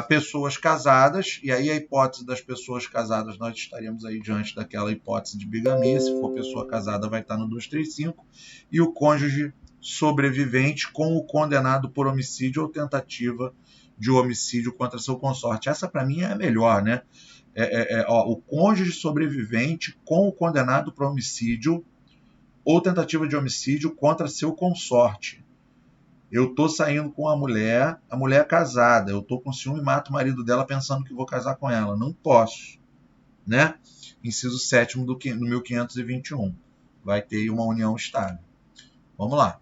Pessoas casadas, e aí a hipótese das pessoas casadas, nós estaríamos aí diante daquela hipótese de bigamia. Se for pessoa casada, vai estar no 235. E o cônjuge sobrevivente com o condenado por homicídio ou tentativa de homicídio contra seu consorte. Essa, para mim, é a melhor, né? O cônjuge sobrevivente com o condenado por homicídio ou tentativa de homicídio contra seu consorte. Eu estou saindo com a mulher é casada, eu estou com ciúme e mato o marido dela pensando que vou casar com ela. Não posso, né? Inciso 7º do 1521. Vai ter uma união estável. Vamos lá.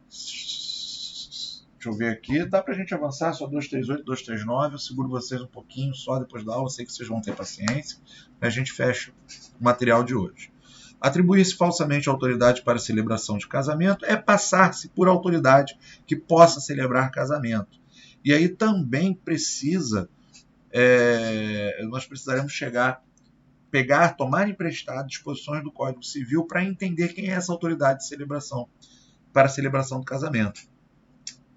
Deixa eu ver aqui. Dá pra gente avançar? Só 238, 239. Eu seguro vocês um pouquinho só depois da aula. Eu sei que vocês vão ter paciência. A gente fecha o material de hoje. Atribuir-se falsamente a autoridade para a celebração de casamento é passar-se por autoridade que possa celebrar casamento. E aí também nós precisaremos tomar emprestado disposições do Código Civil para entender quem é essa autoridade de celebração para a celebração do casamento.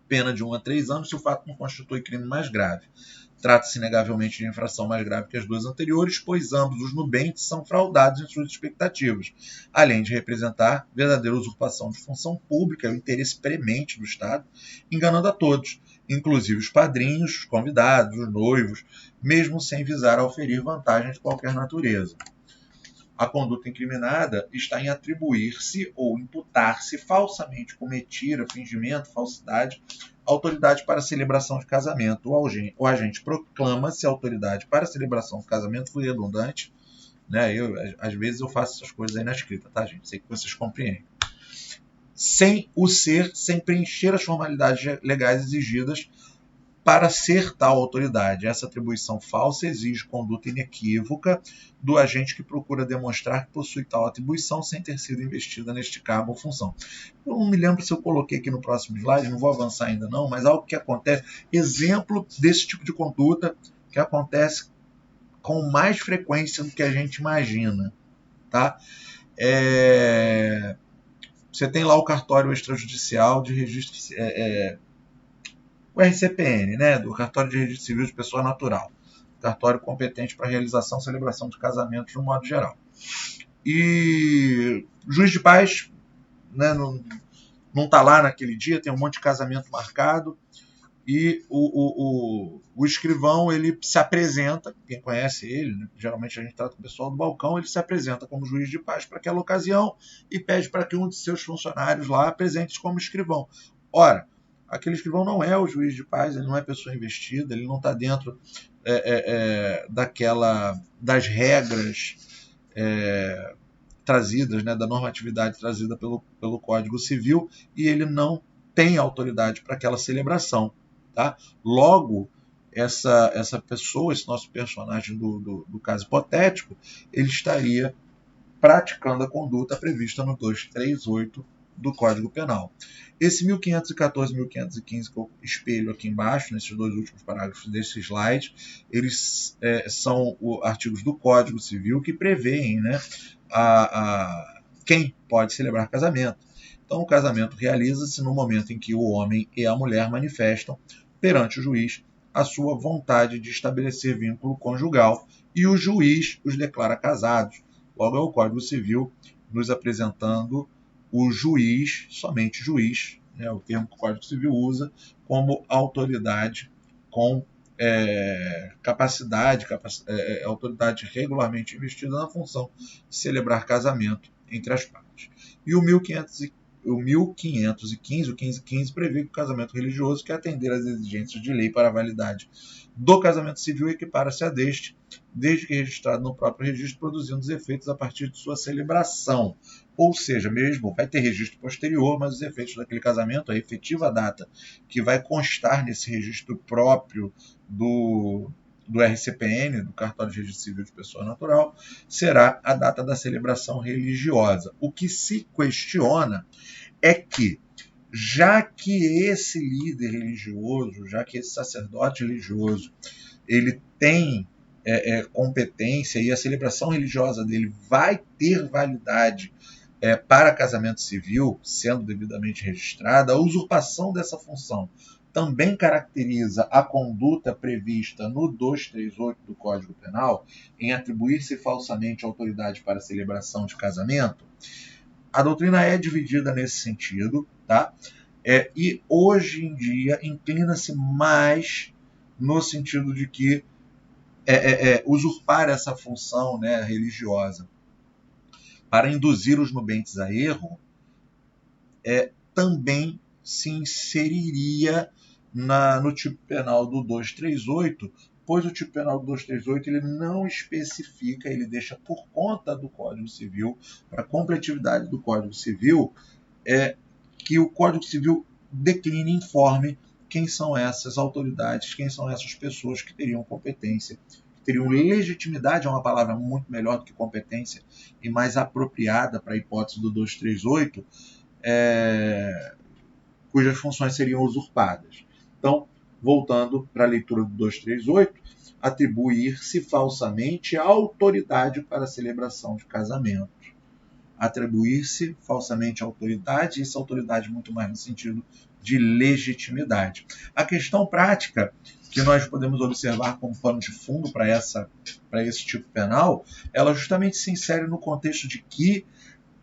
Pena de 1 a 3 anos se o fato não constitui crime mais grave. Trata-se inegavelmente de infração mais grave que as duas anteriores, pois ambos os nubentes são fraudados em suas expectativas, além de representar verdadeira usurpação de função pública e o interesse premente do Estado, enganando a todos, inclusive os padrinhos, os convidados, os noivos, mesmo sem visar a oferir vantagens de qualquer natureza. A conduta incriminada está em atribuir-se ou imputar-se falsamente com mentira, fingimento, falsidade, autoridade para a celebração de casamento. O agente proclama-se autoridade para a celebração de casamento. Fui redundante, né? Às vezes eu faço essas coisas aí na escrita, tá, gente? Sei que vocês compreendem. Sem preencher as formalidades legais exigidas para ser tal autoridade. Essa atribuição falsa exige conduta inequívoca do agente que procura demonstrar que possui tal atribuição sem ter sido investida neste cargo ou função. Eu não me lembro se eu coloquei aqui no próximo slide, não vou avançar ainda não, mas algo que acontece, exemplo desse tipo de conduta que acontece com mais frequência do que a gente imagina. Tá? Você tem lá o cartório extrajudicial de registro... o RCPN, né, do Cartório de Registro Civil de Pessoa Natural, cartório competente para realização e celebração de casamentos de um modo geral. E o juiz de paz, né, não está lá naquele dia, tem um monte de casamento marcado, e o escrivão ele se apresenta, quem conhece ele, né, geralmente a gente trata com o pessoal do balcão, ele se apresenta como juiz de paz para aquela ocasião e pede para que um de seus funcionários lá apresente como escrivão. Ora, aquele escrivão não é o juiz de paz, ele não é pessoa investida, ele não está dentro das regras trazidas, né, da normatividade trazida pelo Código Civil, e ele não tem autoridade para aquela celebração. Tá? Logo, essa pessoa, esse nosso personagem do caso hipotético, ele estaria praticando a conduta prevista no 238 do Código Penal. Esse 1514 e 1515 que eu espelho aqui embaixo, nesses dois últimos parágrafos desse slide, eles são artigos do Código Civil que prevêem, né, quem pode celebrar casamento. Então, o casamento realiza-se no momento em que o homem e a mulher manifestam perante o juiz a sua vontade de estabelecer vínculo conjugal e o juiz os declara casados. Logo, é o Código Civil nos apresentando o juiz, somente juiz, né, o termo que o Código Civil usa, como autoridade com capacidade, autoridade regularmente investida na função de celebrar casamento entre as partes. E o 1515, o 1515 prevê que o casamento religioso, que atender às exigências de lei para a validade do casamento civil, equipara-se a deste, desde que registrado no próprio registro, produzindo os efeitos a partir de sua celebração. Ou seja, mesmo vai ter registro posterior, mas os efeitos daquele casamento, a efetiva data que vai constar nesse registro próprio do RCPN, do Cartório de Registro Civil de Pessoa Natural, será a data da celebração religiosa. O que se questiona é que, já que esse líder religioso, já que esse sacerdote religioso, ele tem competência e a celebração religiosa dele vai ter validade para casamento civil, sendo devidamente registrada, a usurpação dessa função também caracteriza a conduta prevista no 238 do Código Penal, em atribuir-se falsamente autoridade para a celebração de casamento. A doutrina é dividida nesse sentido, tá? E hoje em dia inclina-se mais no sentido de que usurpar essa função, né, religiosa para induzir os nubentes a erro também se inseriria no tipo penal do 238, pois o tipo penal do 238 ele não especifica, ele deixa por conta do Código Civil, para a completividade do Código Civil, que o Código Civil decline e informe quem são essas autoridades, quem são essas pessoas que teriam competência, que teriam legitimidade, é uma palavra muito melhor do que competência e mais apropriada para a hipótese do 238, cujas funções seriam usurpadas. Então, voltando para a leitura do 238, atribuir-se falsamente a autoridade para a celebração de casamento. Atribuir-se falsamente a autoridade, e essa autoridade muito mais no sentido de legitimidade. A questão prática que nós podemos observar como pano de fundo para esse tipo penal, ela justamente se insere no contexto de que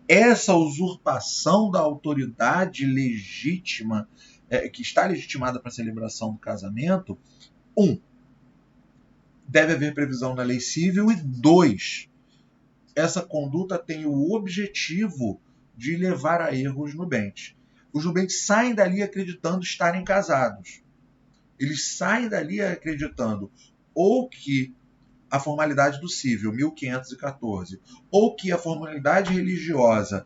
essa usurpação da autoridade legítima, que está legitimada para a celebração do casamento, deve haver previsão na lei civil, e 2, essa conduta tem o objetivo de levar a erro os nubentes. Os nubentes saem dali acreditando estarem casados. Eles saem dali acreditando ou que a formalidade do cível, 1514, ou que a formalidade religiosa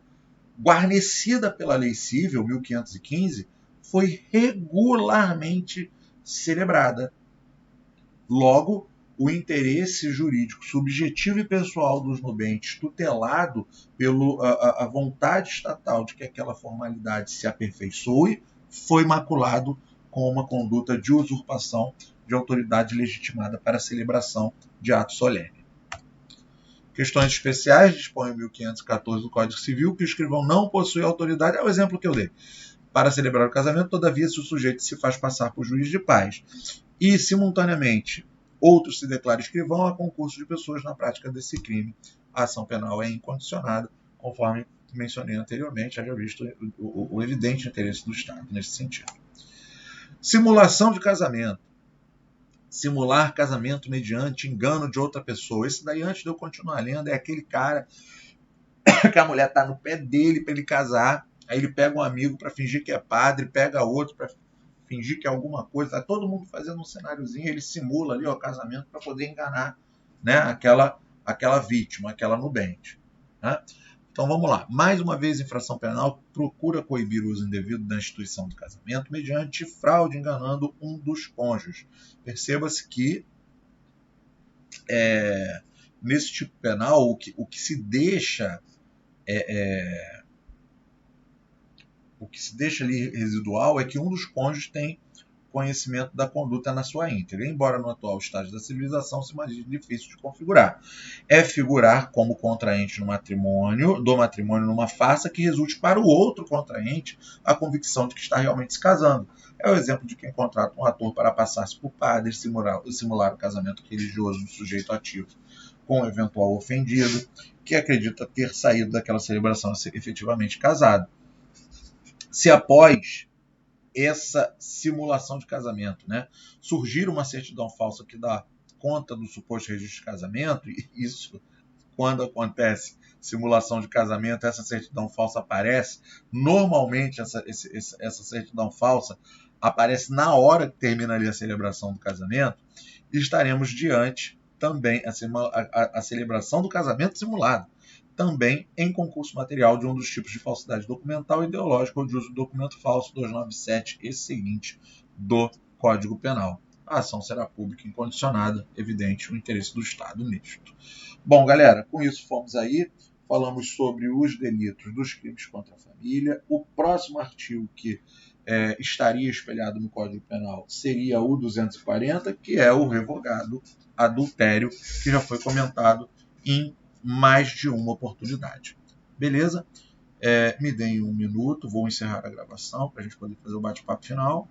guarnecida pela lei civil, 1515, foi regularmente celebrada. Logo, o interesse jurídico subjetivo e pessoal dos nubentes, tutelado pela vontade estatal de que aquela formalidade se aperfeiçoe, foi maculado com uma conduta de usurpação de autoridade legitimada para a celebração de ato solene. Questões especiais, dispõe o 1514 do Código Civil, que o escrivão não possui autoridade, é o exemplo que eu dei, para celebrar o casamento, todavia, se o sujeito se faz passar por juiz de paz e, simultaneamente, outro se declara escrivão, há concurso de pessoas na prática desse crime. A ação penal é incondicionada, conforme mencionei anteriormente, haja visto o evidente interesse do Estado nesse sentido. Simulação de casamento. Simular casamento mediante engano de outra pessoa. Esse daí, antes de eu continuar lendo, é aquele cara que a mulher está no pé dele para ele casar, aí ele pega um amigo para fingir que é padre, pega outro para fingir que é alguma coisa, tá todo mundo fazendo um cenáriozinho, ele simula ali o casamento para poder enganar, né, aquela vítima, aquela nubente. Né? Então vamos lá. Mais uma vez, infração penal procura coibir o uso indevido da instituição do casamento mediante fraude enganando um dos cônjuges. Perceba-se que nesse tipo penal o que se deixa o que se deixa ali residual é que um dos cônjuges tem conhecimento da conduta na sua íntegra, embora no atual estágio da civilização se imagine difícil de configurar. É figurar como contraente do matrimônio numa farsa que resulte para o outro contraente a convicção de que está realmente se casando. É o exemplo de quem contrata um ator para passar-se por padre e simular o casamento religioso do sujeito ativo com o eventual ofendido, que acredita ter saído daquela celebração a ser efetivamente casado. Se após essa simulação de casamento, né, surgir uma certidão falsa que dá conta do suposto registro de casamento, e isso, quando acontece simulação de casamento, essa certidão falsa aparece, normalmente essa certidão falsa aparece na hora que termina ali a celebração do casamento, e estaremos diante também a celebração do casamento simulado, também em concurso material de um dos tipos de falsidade documental, ideológica ou de uso do documento falso 297 e seguinte do Código Penal. A ação será pública incondicionada, evidente o interesse do Estado nisto. Bom, galera, com isso fomos aí, falamos sobre os delitos dos crimes contra a família. O próximo artigo que estaria espelhado no Código Penal seria o 240, que é o revogado adultério, que já foi comentado em mais de uma oportunidade. Beleza? Me deem um minuto, vou encerrar a gravação para a gente poder fazer o bate-papo final.